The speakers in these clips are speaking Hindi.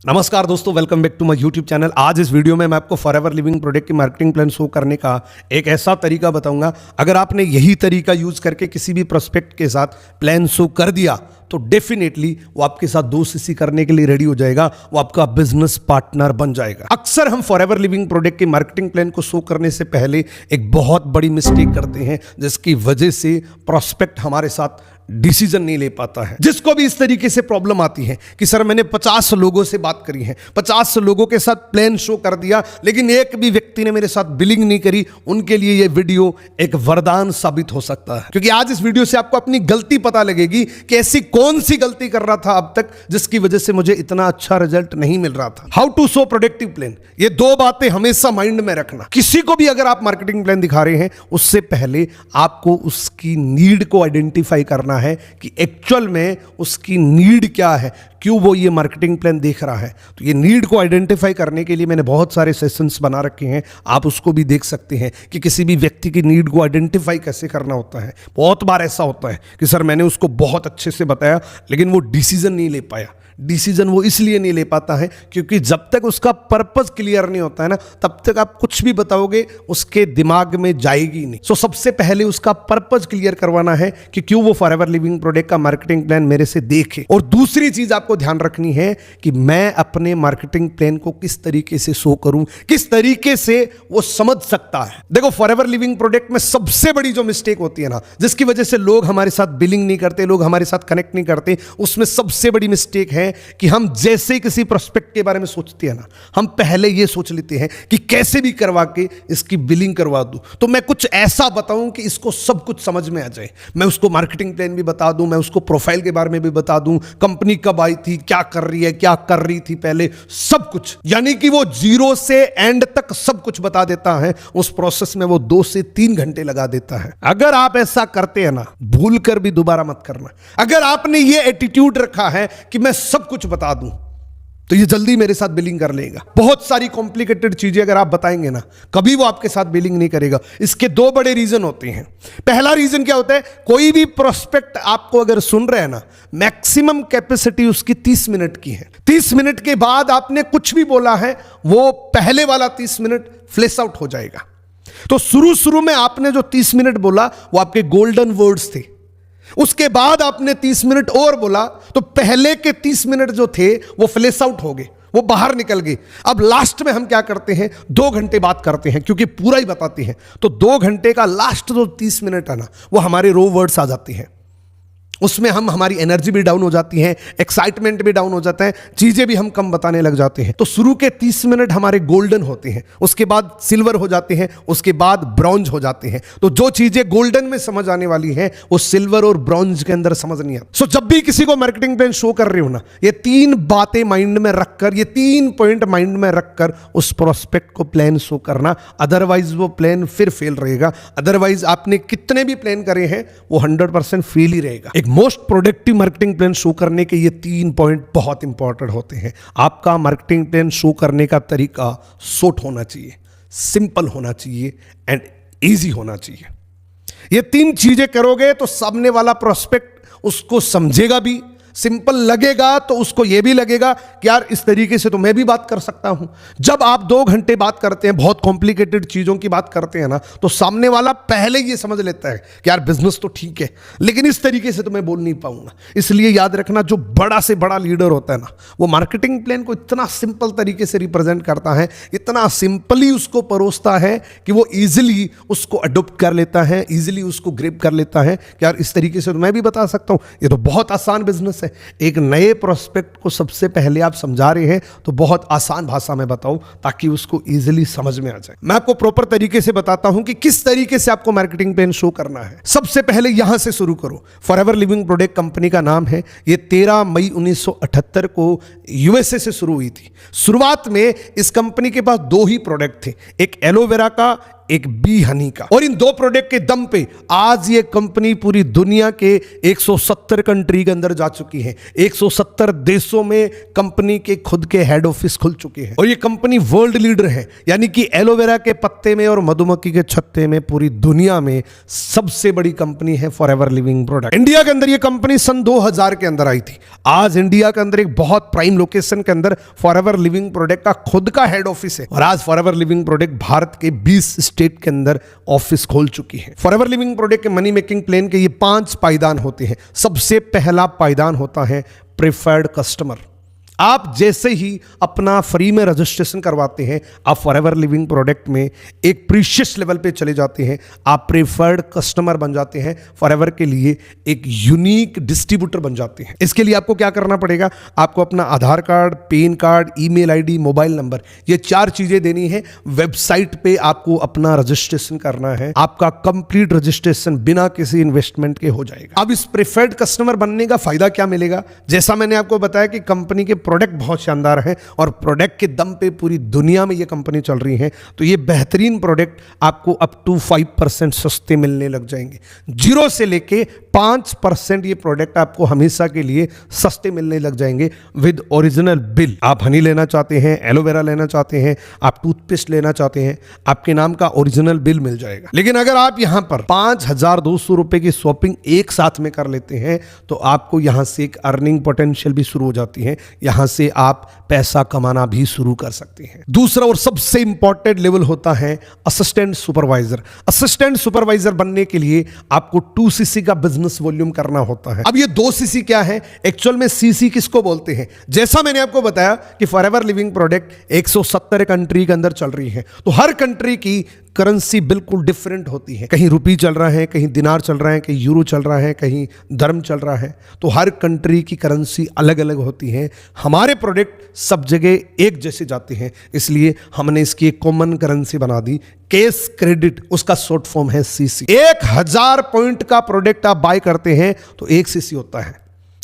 नमस्कार दोस्तों, welcome back to my YouTube channel. आज इस वीडियो में मैं आपको फॉरएवर लिविंग प्रोडक्ट की मार्केटिंग प्लान शो करने का एक ऐसा तरीका बताऊंगा। अगर आपने यही तरीका यूज करके किसी भी प्रोस्पेक्ट के साथ प्लान शो कर दिया तो डेफिनेटली वो आपके साथ दोस्ती करने के लिए रेडी हो जाएगा, वो आपका बिजनेस पार्टनर बन जाएगा। अक्सर हम फॉरएवर लिविंग प्रोडक्ट के मार्केटिंग प्लान को शो करने से पहले एक बहुत बड़ी मिस्टेक करते हैं, जिसकी वजह से प्रोस्पेक्ट हमारे साथ डिसीजन नहीं ले पाता है। जिसको भी इस तरीके से प्रॉब्लम आती है कि सर मैंने 50 लोगों से बात करी है, 50 लोगों के साथ प्लान शो कर दिया, लेकिन एक भी व्यक्ति ने मेरे साथ बिलिंग नहीं करी, उनके लिए यह वीडियो एक वरदान साबित हो सकता है। क्योंकि आज इस वीडियो से आपको अपनी गलती पता लगेगी कि ऐसी कौन सी गलती कर रहा था अब तक जिसकी वजह से मुझे इतना अच्छा रिजल्ट नहीं मिल रहा था। How to show productive plan, ये दो बातें हमेशा माइंड में रखना। किसी को भी अगर आप मार्केटिंग प्लान दिखा रहे हैं, उससे पहले आपको उसकी नीड को आइडेंटिफाई करना है कि एक्चुअल में उसकी नीड क्या है, क्यों वो ये मार्केटिंग प्लान देख रहा है। तो ये नीड को आइडेंटिफाई करने के लिए मैंने बहुत सारे सेशंस बना रखे हैं, आप उसको भी देख सकते हैं कि किसी भी व्यक्ति की नीड को आइडेंटिफाई कैसे करना होता है। बहुत बार ऐसा होता है कि सर मैंने उसको बहुत अच्छे से बताया, लेकिन वो डिसीजन नहीं ले पाया। डिसीजन वो इसलिए नहीं ले पाता है क्योंकि जब तक उसका पर्पस क्लियर नहीं होता है ना, तब तक आप कुछ भी बताओगे उसके दिमाग में जाएगी नहीं। सो सबसे पहले उसका पर्पस क्लियर करवाना है कि क्यों वो फॉरएवर लिविंग प्रोडक्ट का मार्केटिंग प्लान मेरे से देखे। और दूसरी चीज आपको ध्यान रखनी है कि मैं अपने मार्केटिंग प्लान को किस तरीके से शो करूं, किस तरीके से वो समझ सकता है। देखो, फॉरएवर लिविंग प्रोडक्ट में सबसे बड़ी जो मिस्टेक होती है ना, जिसकी वजह से लोग हमारे साथ बिलिंग नहीं करते, लोग हमारे साथ कनेक्ट नहीं करते, उसमें सबसे बड़ी मिस्टेक है कि हम जैसे ही किसी प्रोस्पेक्ट के बारे में सोचते हैं ना, हम पहले ये सोच लेते हैं कि कैसे भी करवा के इसकी बिलिंग करवा दूं। तो मैं कुछ ऐसा बताऊं कि इसको सब कुछ समझ में आ जाए। मैं उसको मार्केटिंग प्लान भी बता दूं, मैं उसको प्रोफाइल के बारे में भी बता दूं, कंपनी कब आई थी, क्या कर रही है, क्या कर रही थी पहले, सब कुछ। यानी कि वो जीरो से एंड तक सब कुछ बता देता है। उस प्रोसेस में वो 2 से 3 घंटे लगा देता है। अगर आप ऐसा करते हैं ना, भूल कर भी दोबारा मत करना। अगर आपने ये एटीट्यूड रखा है कि मैं सब कुछ बता दूं, तो ये जल्दी मेरे साथ बिलिंग कर लेगा। बहुत सारी कॉम्प्लिकेटेड चीजें अगर आप बताएंगे ना, कभी वो आपके साथ बिलिंग नहीं करेगा। इसके 2 बड़े रीजन होते हैं। पहला रीजन क्या होता है, कोई भी प्रोस्पेक्ट आपको अगर सुन रहे हैं ना, मैक्सिमम कैपेसिटी उसकी 30 मिनट की है। 30 मिनट के बाद आपने कुछ भी बोला है, वो पहले वाला 30 मिनट फ्लैश आउट हो जाएगा। तो शुरू में आपने जो 30 मिनट बोला वो आपके गोल्डन वर्ड्स थे। उसके बाद आपने 30 मिनट और बोला तो पहले के 30 मिनट जो थे वो फ्लैश आउट हो गए, वो बाहर निकल गए। अब लास्ट में हम क्या करते हैं, 2 घंटे बात करते हैं, क्योंकि पूरा ही बताते हैं। तो 2 घंटे का लास्ट जो 30 मिनट है ना, वो हमारे रो वर्ड्स आ जाते हैं। उसमें हमारी एनर्जी भी डाउन हो जाती है, एक्साइटमेंट भी डाउन हो जाता है, चीजें भी हम कम बताने लग जाते हैं। तो शुरू के 30 मिनट हमारे गोल्डन होते हैं, उसके बाद सिल्वर हो जाते हैं, उसके बाद ब्रॉन्ज हो जाते हैं। तो जो चीजें गोल्डन में समझ आने वाली हैं, वो सिल्वर और ब्रॉन्ज के अंदर समझ नहीं आती। सो जब भी किसी को मार्केटिंग प्लान शो कर रहे हो ना, ये 3 बातें माइंड में रखकर, ये 3 पॉइंट माइंड में रखकर उस प्रोस्पेक्ट को प्लान शो करना। अदरवाइज वो प्लान फिर फेल रहेगा। अदरवाइज आपने कितने भी प्लान करे हैं, वो 100% फेल ही रहेगा। Most productive marketing plan show करने के ये 3 पॉइंट बहुत इंपॉर्टेंट होते हैं। आपका मार्केटिंग प्लान शो करने का तरीका शॉर्ट होना चाहिए, सिंपल होना चाहिए एंड इजी होना चाहिए। ये 3 चीजें करोगे तो सामने वाला प्रोस्पेक्ट उसको समझेगा भी, सिंपल लगेगा तो उसको यह भी लगेगा कि यार इस तरीके से तो मैं भी बात कर सकता हूं। जब आप 2 घंटे बात करते हैं, बहुत कॉम्प्लिकेटेड चीजों की बात करते हैं ना, तो सामने वाला पहले ये समझ लेता है कि यार बिजनेस तो ठीक है, लेकिन इस तरीके से तो मैं बोल नहीं पाऊंगा। इसलिए याद रखना, जो बड़ा से बड़ा लीडर होता है ना, वो मार्केटिंग प्लान को इतना सिंपल तरीके से रिप्रेजेंट करता है, इतना सिंपली उसको परोसता है कि वो इजिली उसको अडोप्ट कर लेता है, इजिली उसको ग्रिप कर लेता है कि यार इस तरीके से तो मैं भी बता सकता हूं, ये तो बहुत आसान बिजनेस है। एक नए प्रोस्पेक्ट को सबसे पहले आप समझा रहे हैं तो बहुत आसान भाषा में बताओ, ताकि उसको इजीली समझ में आ जाए। मैं आपको प्रॉपर तरीके से बताता हूं कि किस तरीके से आपको मार्केटिंग प्लान शो करना है। सबसे पहले यहां से शुरू करो। फॉरएवर लिविंग प्रोडक्ट कंपनी का नाम है। ये 13 मई 1978 को यूएसए से शुरू हुई थी। शुरुआत में इस कंपनी के पास 2 ही प्रोडक्ट थे, एक एलोवेरा का, एक बी हनी का। और इन दो प्रोडक्ट के दम पे आज ये कंपनी पूरी दुनिया के 170 कंट्री के अंदर जा चुकी है। 170 देशों में कंपनी के खुद के हेड ऑफिस खुल चुके हैं और ये कंपनी वर्ल्ड लीडर है, यानी कि एलोवेरा के पत्ते में और मधुमक्खी के छत्ते में पूरी दुनिया में सबसे बड़ी कंपनी है फॉरएवर लिविंग प्रोडक्ट। इंडिया के अंदर ये कंपनी सन 2000 के अंदर आई थी। आज इंडिया के अंदर एक बहुत प्राइम लोकेशन के अंदर फॉरएवर लिविंग प्रोडक्ट का खुद का हेड ऑफिस है और आज फॉरएवर लिविंग प्रोडक्ट भारत के 20 स्टेट के अंदर ऑफिस खोल चुकी है। फॉरएवर लिविंग प्रोडक्ट के मनी मेकिंग प्लान के ये 5 पायदान होते हैं। सबसे पहला पायदान होता है प्रेफर्ड कस्टमर। आप जैसे ही अपना फ्री में रजिस्ट्रेशन करवाते हैं, आप फॉरएवर लिविंग प्रोडक्ट में एक प्रीशियस लेवल पे चले जाते हैं, आप प्रेफर्ड कस्टमर बन जाते हैं, फॉरएवर के लिए एक यूनिक डिस्ट्रीब्यूटर बन जाते हैं। इसके लिए आपको क्या करना पड़ेगा, आपको अपना Aadhaar card, PAN card, email ID, mobile number, ये 4 चीजें देनी है। वेबसाइट पे आपको अपना रजिस्ट्रेशन करना है। आपका कंप्लीट रजिस्ट्रेशन बिना किसी इन्वेस्टमेंट के हो जाएगा। अब इस प्रेफर्ड कस्टमर बनने का फायदा क्या मिलेगा, जैसा मैंने आपको बताया कि कंपनी के प्रोडक्ट बहुत शानदार है और प्रोडक्ट के दम पे पूरी दुनिया में ये कंपनी चल रही है, तो ये बेहतरीन प्रोडक्ट आपको अप टू 5% सस्ते मिलने लग जाएंगे। 0 से लेके 5% ये प्रोडक्ट आपको हमेशा के लिए सस्ते मिलने लग जाएंगे विद ओरिजिनल बिल। आप हनी लेना चाहते हैं, एलोवेरा लेना चाहते हैं, आप टूथपेस्ट लेना चाहते हैं, आपके नाम का ओरिजिनल बिल मिल जाएगा। लेकिन अगर आप यहां पर 5200 रुपए की शॉपिंग एक साथ में कर लेते हैं तो आपको यहां से एक अर्निंग पोटेंशियल भी शुरू हो जाती है। यहां से आप पैसा कमाना भी शुरू कर सकते हैं। दूसरा और सबसे इंपॉर्टेंट लेवल होता है असिस्टेंट सुपरवाइजर। असिस्टेंट सुपरवाइजर बनने के लिए आपको 2cc का बिजनेस वॉल्यूम करना होता है। अब ये 2cc क्या है, एक्चुअल में cc किसको बोलते हैं? जैसा मैंने आपको बताया कि फॉरएवर लिविंग प्रोडक्ट 170 कंट्री के अंदर चल रही है, तो हर कंट्री की करेंसी बिल्कुल डिफरेंट होती है। कहीं रुपी चल रहा है, कहीं दिनार चल रहा है, कहीं यूरो चल रहा है, कहीं धर्म चल रहा है, तो हर कंट्री की करेंसी अलग अलग होती है। हमारे प्रोडक्ट सब जगह एक जैसे जाते हैं, इसलिए हमने इसकी एक कॉमन करेंसी बना दी, कैश क्रेडिट, उसका शॉर्ट फॉर्म है सीसी। 1000 पॉइंट का प्रोडक्ट आप बाय करते हैं तो 1 सीसी होता है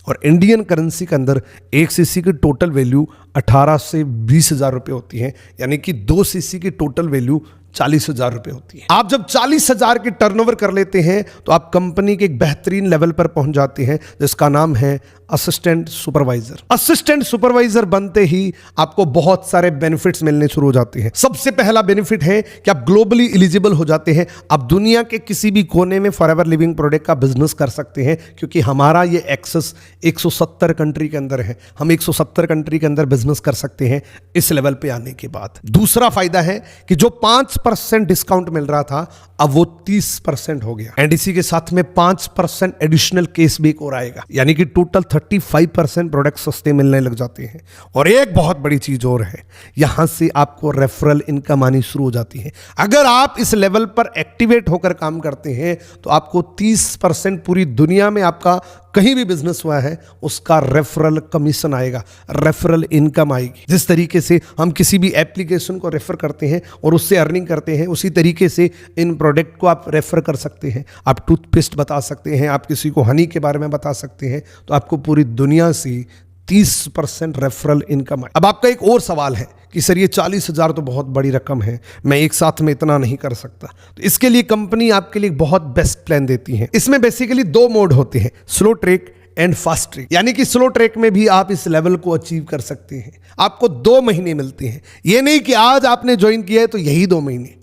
और इंडियन करेंसी के अंदर 1 सीसी की टोटल वैल्यू 18 से 20,000 रुपए होती है, यानी कि 2 सीसी की टोटल वैल्यू 40,000 रुपए होती है। आप जब 40,000 के टर्नओवर कर लेते हैं तो आप कंपनी के एक बेहतरीन लेवल पर पहुंच जाते हैं जिसका नाम है असिस्टेंट सुपरवाइजर। असिस्टेंट सुपरवाइजर बनते ही आपको बहुत सारे बेनिफिट्स मिलने शुरू हो जाते हैं। सबसे पहला बेनिफिट है कि आप ग्लोबली एलिजिबल हो जाते हैं। आप दुनिया के किसी भी कोने में फॉरएवर लिविंग प्रोडक्ट का बिजनेस कर सकते हैं, क्योंकि हमारा ये एक्सेस 170 कंट्री के अंदर है। हम 170 कंट्री के अंदर बिजनेस कर सकते हैं इस लेवल पे आने के बाद। दूसरा फायदा है कि जो 5% डिस्काउंट मिल रहा था अब वो 30% हो गया, एंड इसी के साथ में 5% एडिशनल कैशबैक और आएगा, यानी कि टोटल 35% प्रोडक्ट सस्ते मिलने लग जाते हैं। और एक बहुत बड़ी चीज और है, यहां से आपको रेफरल इनकम आनी शुरू हो जाती है। अगर आप इस लेवल पर एक्टिवेट होकर काम करते हैं तो आपको 30% पूरी दुनिया में आपका कहीं भी बिजनेस हुआ है उसका रेफरल कमीशन आएगा, रेफरल इनकम आएगी। जिस तरीके से हम किसी भी एप्लीकेशन को रेफर करते हैं और उससे अर्निंग करते हैं, उसी तरीके से इन प्रोडक्ट को आप रेफर कर सकते हैं। आप टूथपेस्ट बता सकते हैं, आप किसी को हनी के बारे में बता सकते हैं, तो आपको पूरी दुनिया से 30% रेफरल इनकम है। अब आपका एक और सवाल है कि सर ये 40,000 तो बहुत बड़ी रकम है, मैं एक साथ में इतना नहीं कर सकता। तो इसके लिए कंपनी आपके लिए बहुत बेस्ट प्लान देती है। इसमें बेसिकली 2 मोड होते हैं, slow track and fast track. यानी कि स्लो ट्रैक में भी आप इस लेवल को अचीव कर सकते हैं। आपको 2 महीने मिलते हैं, ये नहीं कि आज आपने ज्वाइन किया है तो यही 2 महीने,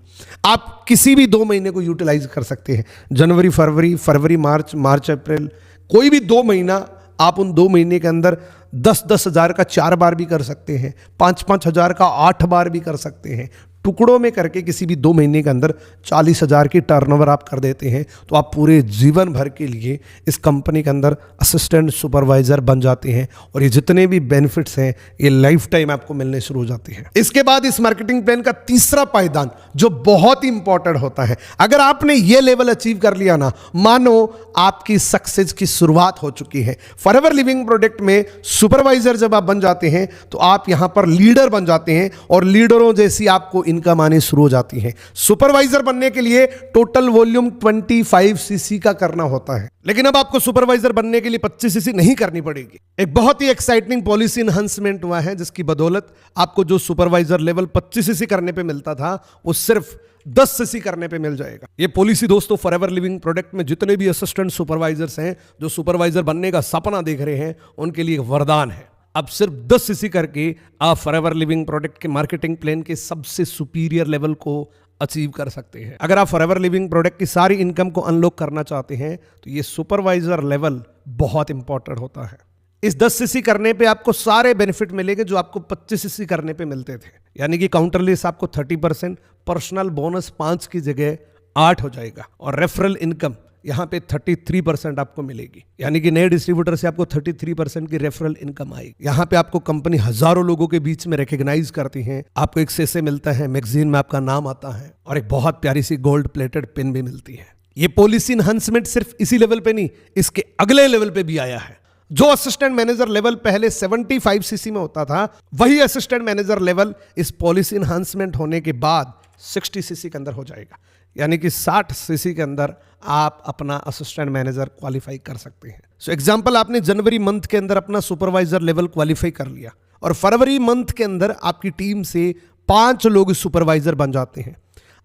आप किसी भी 2 महीने को यूटिलाइज कर सकते हैं। जनवरी फरवरी, फरवरी मार्च, मार्च अप्रैल, कोई भी 2 महीना आप उन 2 महीने के अंदर 10-10 हज़ार का 4 बार भी कर सकते हैं, 5-5 हज़ार का 8 बार भी कर सकते हैं। टुकड़ों में करके किसी भी 2 महीने के अंदर 40,000 की टर्नओवर आप कर देते हैं तो आप पूरे जीवन भर के लिए इस कंपनी के अंदर असिस्टेंट सुपरवाइजर बन जाते हैं और ये जितने भी बेनिफिट्स हैं ये लाइफ टाइम आपको मिलने शुरू हो जाते हैं। इसके बाद इस मार्केटिंग प्लान का तीसरा पायदान जो बहुत ही इंपॉर्टेंट होता है, अगर आपने ये लेवल अचीव कर लिया ना, मानो आपकी सक्सेस की शुरुआत हो चुकी है। फॉरएवर लिविंग प्रोडक्ट में सुपरवाइजर जब आप बन जाते हैं तो आप यहां पर लीडर बन जाते हैं और लीडरों जैसी आपको इनकम आने शुरू हो जाती है। सुपरवाइजर बनने के लिए टोटल वॉल्यूम 25 सीसी का करना होता है, लेकिन अब आपको सुपरवाइजर बनने के लिए 25 सीसी नहीं करनी पड़ेगी। एक बहुत ही एक्साइटिंग पॉलिसी इनहांसमेंट हुआ है, जिसकी बदौलत आपको जो सुपरवाइजर लेवल 25 सीसी करने पे मिलता था वो सिर्फ 10 सीसी करने पे मिल जाएगा। ये पॉलिसी दोस्तों फॉरएवर लिविंग प्रोडक्ट में जितने भी असिस्टेंट सुपरवाइजर्स हैं जो सुपरवाइजर बनने का सपना देख रहे हैं उनके लिए वरदान है। अब सिर्फ 10 सीसी करके आप फॉरएवर लिविंग प्रोडक्ट के मार्केटिंग प्लान के सबसे सुपीरियर लेवल को अचीव कर सकते हैं। अगर आप फॉरएवर लिविंग प्रोडक्ट की सारी इनकम को अनलॉक करना चाहते हैं तो ये सुपरवाइजर लेवल बहुत इंपॉर्टेंट होता है। इस 10 सीसी करने पे आपको सारे बेनिफिट मिलेंगे जो आपको 25 सीसी करने पे मिलते थे, यानी कि काउंटर लेस आपको 30%, पर्सनल बोनस 5 की जगह 8 हो जाएगा और रेफरल इनकम यहाँ पे 33% आपको मिलेगी, यानी कि नए डिस्ट्रीब्यूटर से आपको 33% की रेफरल इनकम आएगी। यहाँ पे आपको कंपनी हजारों लोगों के बीच में रिकॉग्नाइज करती है, आपको एक सेसे मिलता है, मैगजीन में आपका नाम आता है और एक बहुत प्यारी सी गोल्ड प्लेटेड पिन भी मिलती है। ये पॉलिसी इनहांसमेंट सिर्फ इसी लेवल पे नहीं, इसके अगले लेवल पे भी आया है। जो असिस्टेंट मैनेजर लेवल पहले 75 सीसी में होता था, वही असिस्टेंट मैनेजर लेवल इस पॉलिसी इनहांसमेंट होने के बाद 60 सीसी के अंदर हो जाएगा, यानी कि 60 सीसी के अंदर आप अपना असिस्टेंट मैनेजर क्वालिफाई कर सकते हैं। सो एग्जांपल, आपने जनवरी मंथ के अंदर अपना सुपरवाइजर लेवल क्वालिफाई कर लिया और फरवरी मंथ के अंदर आपकी टीम से 5 लोग सुपरवाइजर बन जाते हैं।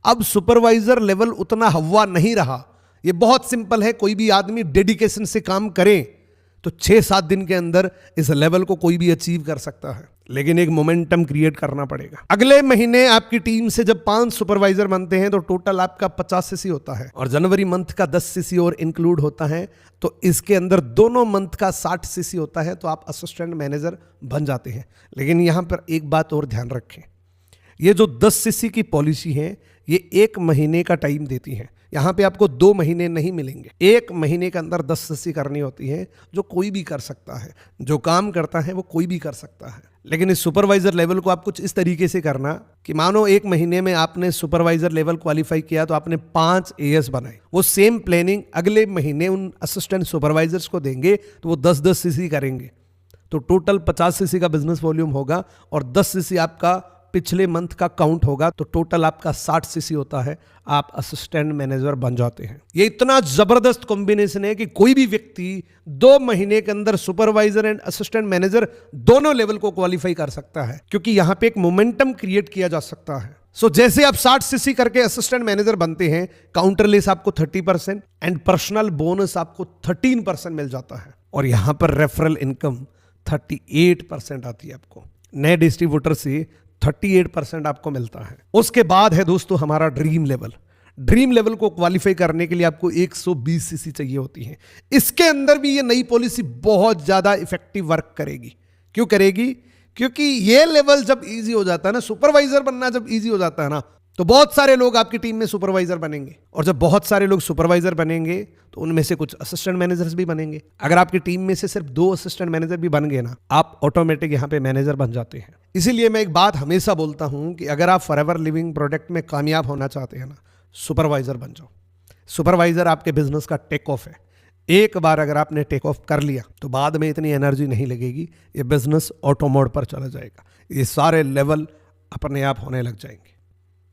अब सुपरवाइजर लेवल उतना हवा नहीं रहा, ये बहुत सिंपल है। कोई भी आदमी डेडिकेशन से काम करे तो 6-7 दिन के अंदर इस लेवल को कोई भी अचीव कर सकता है, लेकिन एक मोमेंटम क्रिएट करना पड़ेगा। अगले महीने आपकी टीम से जब 5 सुपरवाइजर बनते हैं तो टोटल आपका 50 सीसी होता है और जनवरी मंथ का 10 सीसी और इंक्लूड होता है, तो इसके अंदर दोनों मंथ का 60 सीसी होता है, तो आप असिस्टेंट मैनेजर बन जाते हैं। लेकिन यहां पर एक बात और ध्यान रखें, ये जो 10 सीसी की पॉलिसी है ये 1 महीने का टाइम देती है। यहाँ पे आपको 2 महीने नहीं मिलेंगे, 1 महीने के अंदर 10 सीसी करनी होती है, जो कोई भी कर सकता है। जो काम करता है वो कोई भी कर सकता है, लेकिन इस सुपरवाइजर लेवल को आप कुछ इस तरीके से करना कि मानो 1 महीने में आपने सुपरवाइजर लेवल क्वालिफाई किया तो आपने 5 एएस बनाए, वो सेम प्लानिंग अगले महीने उन असिस्टेंट सुपरवाइजर्स को देंगे तो वो 10-10 सीसी करेंगे, तो टोटल 50 सीसी का बिजनेस वॉल्यूम होगा और 10 सीसी आपका पिछले मंथ का काउंट होगा, तो टोटल आपका 60 सीसी होता है, आप असिस्टेंट मैनेजर बन जाते हैं। ये इतना जबरदस्त कॉम्बिनेशन है कि कोई भी व्यक्ति 2 महीने के अंदर सुपरवाइजर एंड असिस्टेंट मैनेजर दोनों लेवल को क्वालिफाई कर सकता है, क्योंकि यहां पे एक मोमेंटम क्रिएट किया जा सकता है। सो जैसे आप 60 सीसी करके असिस्टेंट मैनेजर बनते हैं, काउंटर लेस आपको 30% एंड पर्सनल बोनस आपको 13% मिल जाता है और यहां पर रेफरल इनकम 38% आती है आपको। नए डिस्ट्रीब्यूटर से 38% आपको मिलता है। उसके बाद है दोस्तों हमारा ड्रीम लेवल। ड्रीम लेवल को क्वालिफाई करने के लिए आपको 120 सीसी चाहिए होती है। इसके अंदर भी ये नई पॉलिसी बहुत ज्यादा इफेक्टिव वर्क करेगी। क्यों करेगी? क्योंकि ये लेवल जब इजी हो जाता है ना, सुपरवाइजर बनना जब इजी हो जाता है ना, तो बहुत सारे लोग आपकी टीम में सुपरवाइजर बनेंगे और जब बहुत सारे लोग सुपरवाइजर बनेंगे तो उनमें से कुछ असिस्टेंट मैनेजर्स भी बनेंगे। अगर आपकी टीम में से सिर्फ 2 असिस्टेंट मैनेजर भी बन गए ना, आप ऑटोमेटिक यहाँ पे मैनेजर बन जाते हैं। इसीलिए मैं एक बात हमेशा बोलता हूँ कि अगर आप फॉरएवर लिविंग प्रोडक्ट में कामयाब होना चाहते हैं ना, सुपरवाइजर बन जाओ। सुपरवाइजर आपके बिजनेस का टेक ऑफ है। एक बार अगर आपने टेक ऑफ कर लिया तो बाद में इतनी एनर्जी नहीं लगेगी, ये बिजनेस ऑटो मोड पर चला जाएगा। ये सारे लेवल अपने आप होने लग जाएंगे,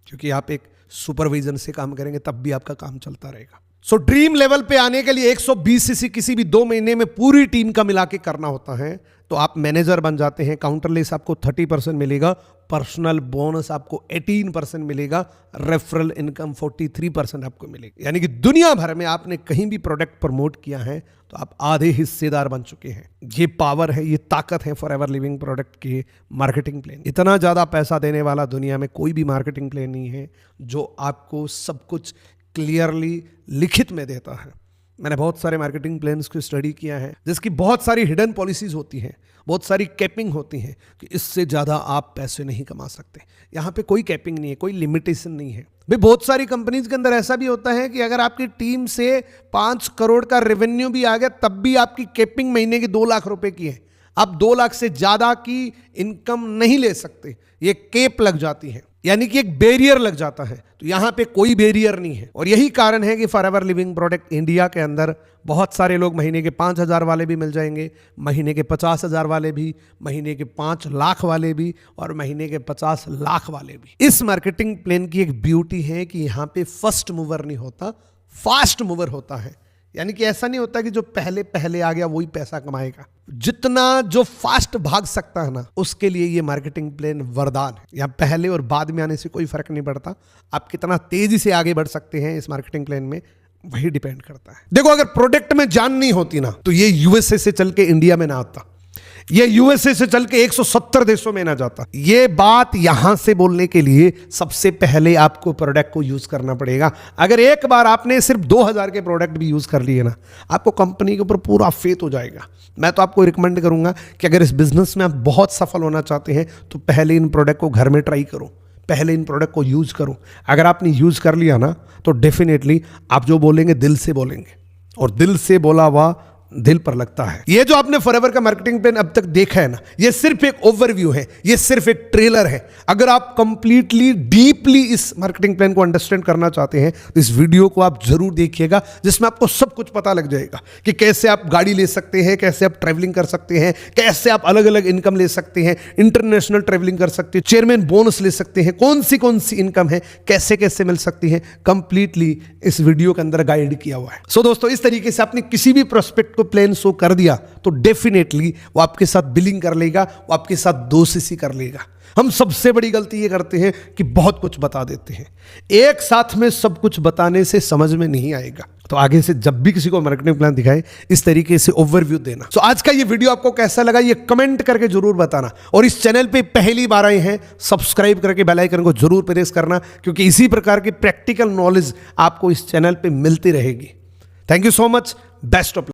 क्योंकि आप एक सुपरविजन से काम करेंगे तब भी आपका काम चलता रहेगा। सो ड्रीम लेवल पे आने के लिए 120 सीसी किसी भी 2 महीने में पूरी टीम का मिला के करना होता है, तो आप मैनेजर बन जाते हैं। काउंटर लेस आपको 30% मिलेगा, पर्सनल बोनस आपको 18% मिलेगा, रेफरल इनकम 43% आपको मिलेगी। यानी कि दुनिया भर में आपने कहीं भी प्रोडक्ट प्रमोट किया है तो आप आधे हिस्सेदार बन चुके हैं। ये पावर है, ये ताकत है फॉरएवर लिविंग प्रोडक्ट के मार्केटिंग प्लान। इतना ज़्यादा पैसा देने वाला दुनिया में कोई भी मार्केटिंग प्लान नहीं है जो आपको सब कुछ क्लियरली लिखित में देता है। मैंने बहुत सारे मार्केटिंग प्लान्स को स्टडी किया है जिसकी बहुत सारी हिडन पॉलिसीज होती हैं, बहुत सारी कैपिंग होती हैं कि इससे ज़्यादा आप पैसे नहीं कमा सकते। यहाँ पे कोई कैपिंग नहीं है, कोई लिमिटेशन नहीं है। भाई बहुत सारी कंपनीज के अंदर ऐसा भी होता है कि अगर आपकी टीम से 5 करोड़ का रेवेन्यू भी आ गया तब भी आपकी कैपिंग महीने की 2 लाख रुपए की है। आप 2 लाख से ज़्यादा की इनकम नहीं ले सकते, ये केप लग जाती है। यानी कि एक बैरियर लग जाता है। तो यहां पे कोई बैरियर नहीं है और यही कारण है कि फॉरएवर लिविंग प्रोडक्ट इंडिया के अंदर बहुत सारे लोग महीने के 5,000 वाले भी मिल जाएंगे, महीने के 50,000 वाले भी, महीने के 5 लाख वाले भी और महीने के 50 लाख वाले भी। इस मार्केटिंग प्लान की एक ब्यूटी है कि यहाँ पे फर्स्ट मूवर नहीं होता, फास्ट मूवर होता है। यानी कि ऐसा नहीं होता कि जो पहले पहले आ गया वही पैसा कमाएगा। जितना जो फास्ट भाग सकता है ना, उसके लिए ये मार्केटिंग प्लान वरदान है। यहाँ पहले और बाद में आने से कोई फर्क नहीं पड़ता। आप कितना तेजी से आगे बढ़ सकते हैं इस मार्केटिंग प्लान में, वही डिपेंड करता है। देखो, अगर प्रोडक्ट में जान नहीं होती ना, तो ये यूएसए से चल के इंडिया में ना आता, ये यूएसए से चल के 170 देशों में ना जाता। ये बात यहां से बोलने के लिए सबसे पहले आपको प्रोडक्ट को यूज करना पड़ेगा। अगर एक बार आपने सिर्फ 2000 के प्रोडक्ट भी यूज कर लिए ना, आपको कंपनी के ऊपर पूरा फेथ हो जाएगा। मैं तो आपको रिकमेंड करूंगा कि अगर इस बिजनेस में आप बहुत सफल होना चाहते हैं तो पहले इन प्रोडक्ट को घर में ट्राई करो, पहले इन प्रोडक्ट को यूज करो। अगर आपने यूज कर लिया ना, तो डेफिनेटली आप जो बोलेंगे दिल से बोलेंगे, और दिल से बोला हुआ दिल पर लगता है। ये जो आपने फॉरएवर का मार्केटिंग प्लान अब तक देखा है ना, ये सिर्फ एक ओवरव्यू है, ये सिर्फ एक ट्रेलर है। अगर आप कंप्लीटली डीपली इस मार्केटिंग प्लान को अंडरस्टैंड करना चाहते हैं तो इस वीडियो को आप जरूर देखिएगा, जिसमें आपको सब कुछ पता लग जाएगा कि कैसे आप गाड़ी ले सकते हैं, कैसे आप ट्रैवलिंग कर सकते हैं, कैसे आप अलग अलग इनकम ले सकते हैं, इंटरनेशनल ट्रैवलिंग कर सकते हैं, चेयरमैन बोनस ले सकते हैं, कौन सी इनकम है, कैसे कैसे मिल सकती है, कंप्लीटली इस वीडियो के अंदर गाइड किया हुआ है। सो दोस्तों, इस तरीके से आपने किसी भी प्रोस्पेक्ट प्लान शो कर दिया तो डेफिनेटली वो आपके साथ बिलिंग कर लेगा, वो आपके साथ दोषी कर लेगा। हम सबसे बड़ी गलती ये करते हैं कि बहुत कुछ बता देते हैं। एक साथ में सब कुछ बताने से समझ में नहीं आएगा, तो आगे से जब भी किसी को मार्केटिंग प्लान दिखाए, इस तरीके से ओवरव्यू देना। तो आज का ये वीडियो आपको कैसा लगा, ये कमेंट करके जरूर बताना। और इस चैनल पे पहली बार आए हैं, सब्सक्राइब करके बेल आइकन को जरूर प्रेस करना, क्योंकि इसी प्रकार की प्रैक्टिकल नॉलेज आपको इस चैनल पे मिलती रहेगी। Thank you so much, best of